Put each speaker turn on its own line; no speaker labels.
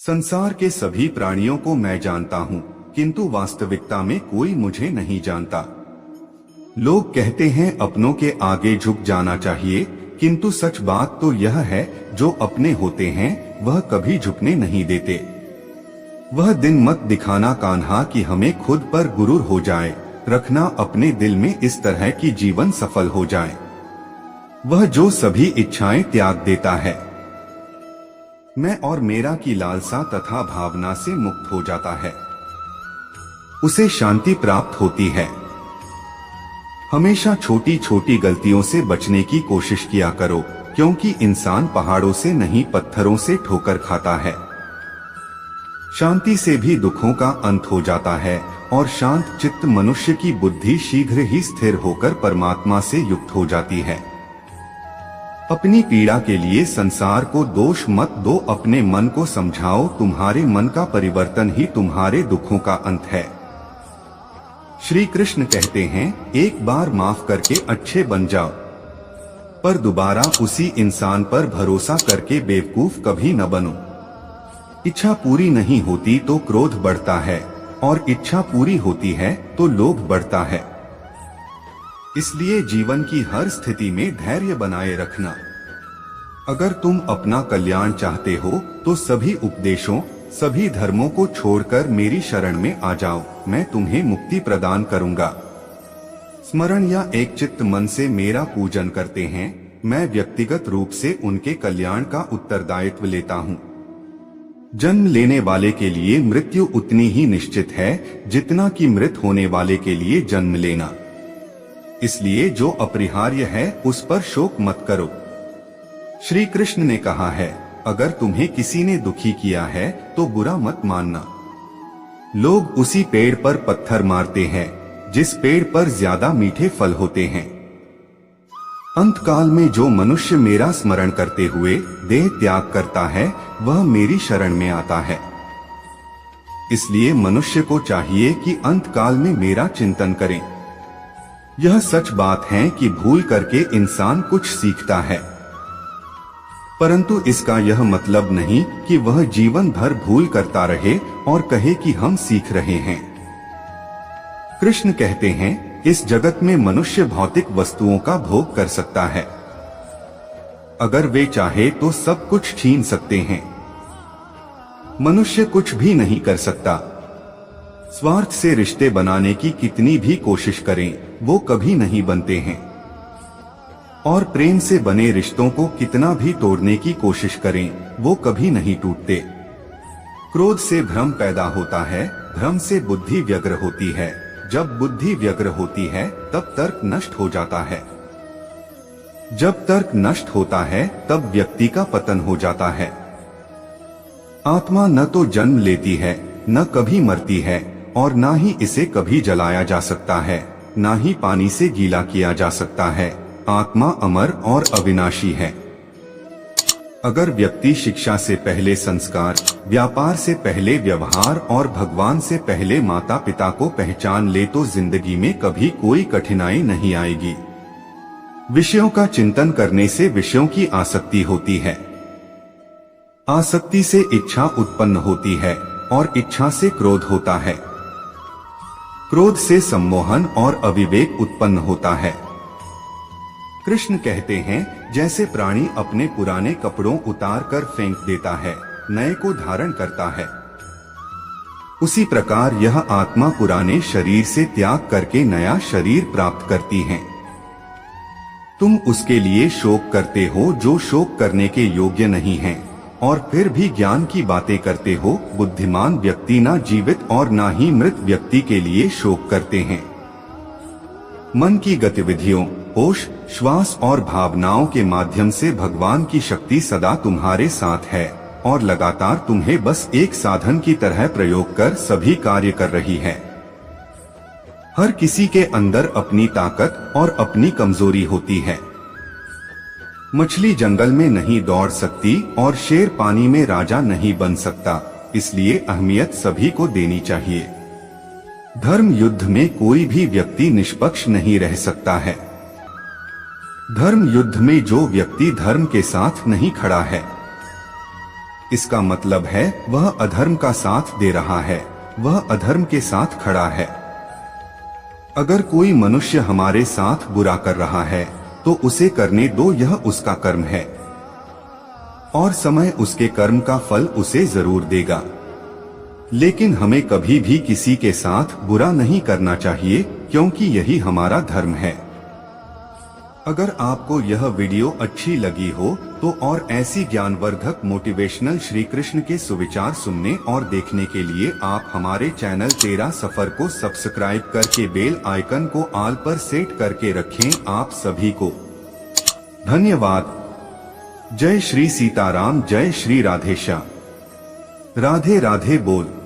संसार के सभी प्राणियों को मैं जानता हूँ, किंतु वास्तविकता में कोई मुझे नहीं जानता। लोग कहते हैं अपनों के आगे झुक जाना चाहिए, किंतु सच बात तो यह है जो अपने होते हैं वह कभी झुकने नहीं देते। वह दिन मत दिखाना कान्हा कि हमें खुद पर गुरूर हो जाए, रखना अपने दिल में इस तरह कि जीवन सफल हो जाए। वह जो सभी इच्छाएं त्याग देता है, मैं और मेरा की लालसा तथा भावना से मुक्त हो जाता है, उसे शांति प्राप्त होती है। हमेशा छोटी छोटी गलतियों से बचने की कोशिश किया करो, क्योंकि इंसान पहाड़ों से नहीं पत्थरों से ठोकर खाता है। शांति से भी दुखों का अंत हो जाता है और शांत चित्त मनुष्य की बुद्धि शीघ्र ही स्थिर होकर परमात्मा से युक्त हो जाती है। अपनी पीड़ा के लिए संसार को दोष मत दो, अपने मन को समझाओ, तुम्हारे मन का परिवर्तन ही तुम्हारे दुखों का अंत है। श्री कृष्ण कहते हैं, एक बार माफ करके अच्छे बन जाओ, पर दोबारा उसी इंसान पर भरोसा करके बेवकूफ कभी न बनो। इच्छा पूरी नहीं होती तो क्रोध बढ़ता है, और इच्छा पूरी होती है तो लोभ बढ़ता है। इसलिए जीवन की हर स्थिति में धैर्य बनाए रखना। अगर तुम अपना कल्याण चाहते हो तो सभी उपदेशों, सभी धर्मों को छोड़कर मेरी शरण में आ जाओ, मैं तुम्हें मुक्ति प्रदान करूंगा। स्मरण या एक चित्त मन से मेरा पूजन करते हैं, मैं व्यक्तिगत रूप से उनके कल्याण का उत्तरदायित्व लेता हूँ। जन्म लेने वाले के लिए मृत्यु उतनी ही निश्चित है जितना कि मृत होने वाले के लिए जन्म लेना। इसलिए जो अपरिहार्य है उस पर शोक मत करो। श्री कृष्ण ने कहा है, अगर तुम्हें किसी ने दुखी किया है तो बुरा मत मानना। लोग उसी पेड़ पर पत्थर मारते हैं जिस पेड़ पर ज्यादा मीठे फल होते हैं। अंतकाल में जो मनुष्य मेरा स्मरण करते हुए देह त्याग करता है वह मेरी शरण में आता है। इसलिए मनुष्य को चाहिए कि अंतकाल में मेरा चिंतन करें। यह सच बात है कि भूल करके इंसान कुछ सीखता है, परंतु इसका यह मतलब नहीं कि वह जीवन भर भूल करता रहे और कहे कि हम सीख रहे हैं। कृष्ण कहते हैं, इस जगत में मनुष्य भौतिक वस्तुओं का भोग कर सकता है। अगर वे चाहे तो सब कुछ छीन सकते हैं। मनुष्य कुछ भी नहीं कर सकता। स्वार्थ से रिश्ते बनाने की कितनी भी कोशिश करें वो कभी नहीं बनते हैं, और प्रेम से बने रिश्तों को कितना भी तोड़ने की कोशिश करें वो कभी नहीं टूटते। क्रोध से भ्रम पैदा होता है, भ्रम से बुद्धि व्यग्र होती है, जब बुद्धि व्यग्र होती है तब तर्क नष्ट हो जाता है। जब तर्क नष्ट होता है तब व्यक्ति का पतन हो जाता है। आत्मा न तो जन्म लेती है, न कभी मरती है, और ना ही इसे कभी जलाया जा सकता है, ना ही पानी से गीला किया जा सकता है। आत्मा अमर और अविनाशी है। अगर व्यक्ति शिक्षा से पहले संस्कार, व्यापार से पहले व्यवहार और भगवान से पहले माता पिता को पहचान ले तो जिंदगी में कभी कोई कठिनाई नहीं आएगी। विषयों का चिंतन करने से विषयों की आसक्ति होती है, आसक्ति से इच्छा उत्पन्न होती है, और इच्छा से क्रोध होता है। क्रोध से सम्मोहन और अविवेक उत्पन्न होता है। कृष्ण कहते हैं, जैसे प्राणी अपने पुराने कपड़ों उतार कर फेंक देता है, नए को धारण करता है, उसी प्रकार यह आत्मा पुराने शरीर से त्याग करके नया शरीर प्राप्त करती है। तुम उसके लिए शोक करते हो जो शोक करने के योग्य नहीं है, और फिर भी ज्ञान की बातें करते हो। बुद्धिमान व्यक्ति ना जीवित और ना ही मृत व्यक्ति के लिए शोक करते हैं। मन की गतिविधियों, होश, श्वास और भावनाओं के माध्यम से भगवान की शक्ति सदा तुम्हारे साथ है और लगातार तुम्हें बस एक साधन की तरह प्रयोग कर सभी कार्य कर रही है। हर किसी के अंदर अपनी ताकत और अपनी कमजोरी होती है। मछली जंगल में नहीं दौड़ सकती और शेर पानी में राजा नहीं बन सकता, इसलिए अहमियत सभी को देनी चाहिए। धर्म युद्ध में कोई भी व्यक्ति निष्पक्ष नहीं रह सकता है। धर्म युद्ध में जो व्यक्ति धर्म के साथ नहीं खड़ा है, इसका मतलब है वह अधर्म का साथ दे रहा है, वह अधर्म के साथ खड़ा है। अगर कोई मनुष्य हमारे साथ बुरा कर रहा है तो उसे करने दो, यह उसका कर्म है और समय उसके कर्म का फल उसे जरूर देगा। लेकिन हमें कभी भी किसी के साथ बुरा नहीं करना चाहिए, क्योंकि यही हमारा धर्म है। अगर आपको यह वीडियो अच्छी लगी हो तो और ऐसी ज्ञानवर्धक मोटिवेशनल श्री कृष्ण के सुविचार सुनने और देखने के लिए आप हमारे चैनल तेरा सफर को सब्सक्राइब करके बेल आइकन को ऑल पर सेट करके रखें। आप सभी को धन्यवाद। जय श्री सीताराम, जय श्री राधेश्याम। राधे राधे बोल।